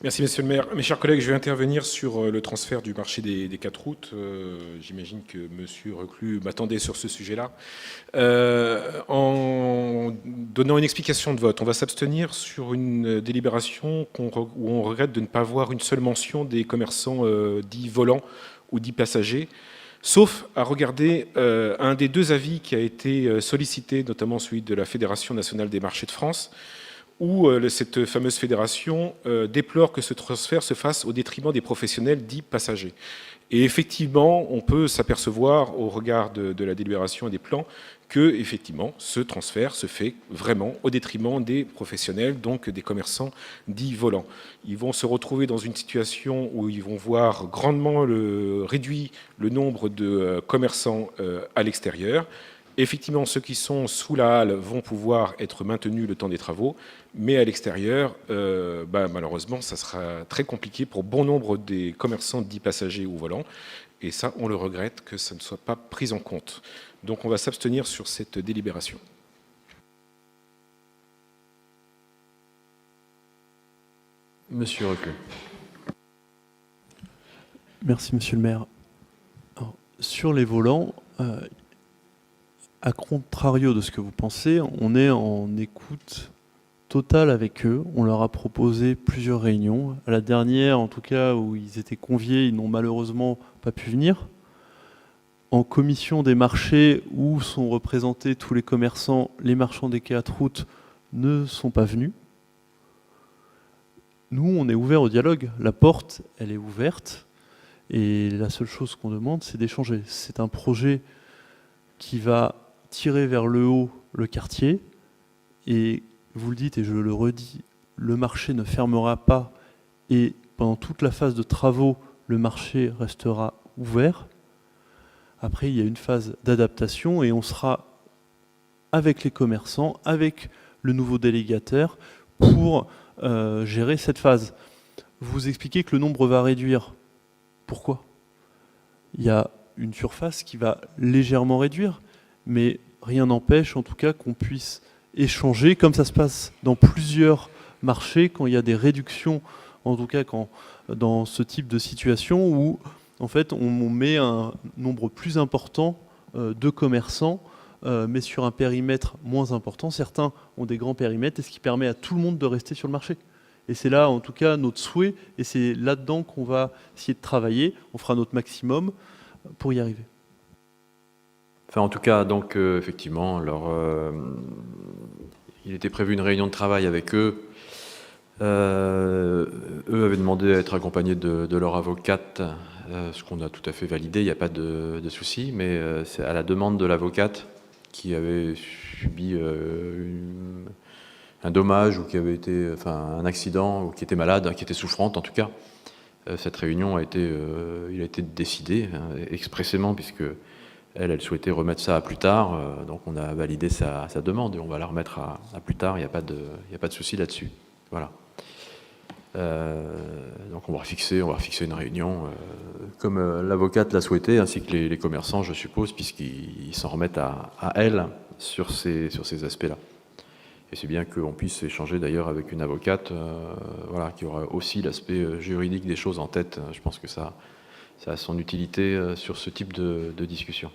Merci, monsieur le maire. Mes chers collègues, je vais intervenir sur le transfert du marché des 4 routes. J'imagine que monsieur Reclus m'attendait sur ce sujet-là. En donnant une explication de vote, on va s'abstenir sur une délibération où on regrette de ne pas avoir une seule mention des commerçants dits volants ou dits passagers, sauf à regarder un des deux avis qui a été sollicité, notamment celui de la Fédération nationale des marchés de France, où cette fameuse fédération déplore que ce transfert se fasse au détriment des professionnels dits passagers. Et effectivement, on peut s'apercevoir au regard de la délibération et des plans que effectivement, ce transfert se fait vraiment au détriment des professionnels, donc des commerçants dits volants. Ils vont se retrouver dans une situation où ils vont voir grandement réduit le nombre de commerçants à l'extérieur. Effectivement, ceux qui sont sous la halle vont pouvoir être maintenus le temps des travaux, mais à l'extérieur, malheureusement, ça sera très compliqué pour bon nombre des commerçants dits passagers ou volants. Et ça, on le regrette que ça ne soit pas pris en compte. Donc on va s'abstenir sur cette délibération. Monsieur Reclus. Merci, monsieur le maire. Alors, sur les volants, à contrario de ce que vous pensez, on est en écoute totale avec eux. On leur a proposé plusieurs réunions. À la dernière, en tout cas, où ils étaient conviés, ils n'ont malheureusement pas pu venir. En commission des marchés, où sont représentés tous les commerçants, les marchands des 4 routes ne sont pas venus. Nous, on est ouvert au dialogue. La porte, elle est ouverte. Et la seule chose qu'on demande, c'est d'échanger. C'est un projet qui va tirer vers le haut le quartier. Et vous le dites et je le redis, le marché ne fermera pas. Et pendant toute la phase de travaux, le marché restera ouvert. Après, il y a une phase d'adaptation et on sera avec les commerçants, avec le nouveau délégataire pour gérer cette phase. Vous expliquez que le nombre va réduire. Pourquoi ? Il y a une surface qui va légèrement réduire, mais rien n'empêche en tout cas qu'on puisse échanger, comme ça se passe dans plusieurs marchés, quand il y a des réductions, en tout cas dans ce type de situation où en fait on met un nombre plus important de commerçants, mais sur un périmètre moins important. Certains ont des grands périmètres, et ce qui permet à tout le monde de rester sur le marché. Et c'est là, en tout cas, notre souhait, et c'est là-dedans qu'on va essayer de travailler. On fera notre maximum pour y arriver. Enfin, en tout cas, donc, effectivement, il était prévu une réunion de travail avec eux. Eux avaient demandé à être accompagnés de leur avocate, ce qu'on a tout à fait validé, il n'y a pas de souci, mais c'est à la demande de l'avocate qui avait subi un dommage ou qui avait été, un accident ou qui était malade, qui était souffrante en tout cas. Cette réunion il a été décidé expressément puisque elle souhaitait remettre ça à plus tard, donc on a validé sa demande et on va la remettre à plus tard. Il n'y a pas de souci là-dessus. Voilà. Donc on va refixer une réunion comme l'avocate l'a souhaité, ainsi que les commerçants, je suppose, puisqu'ils s'en remettent à elle sur ces aspects-là. Et c'est bien qu'on puisse échanger d'ailleurs avec une avocate qui aura aussi l'aspect juridique des choses en tête. Je pense que ça a son utilité sur ce type de discussion.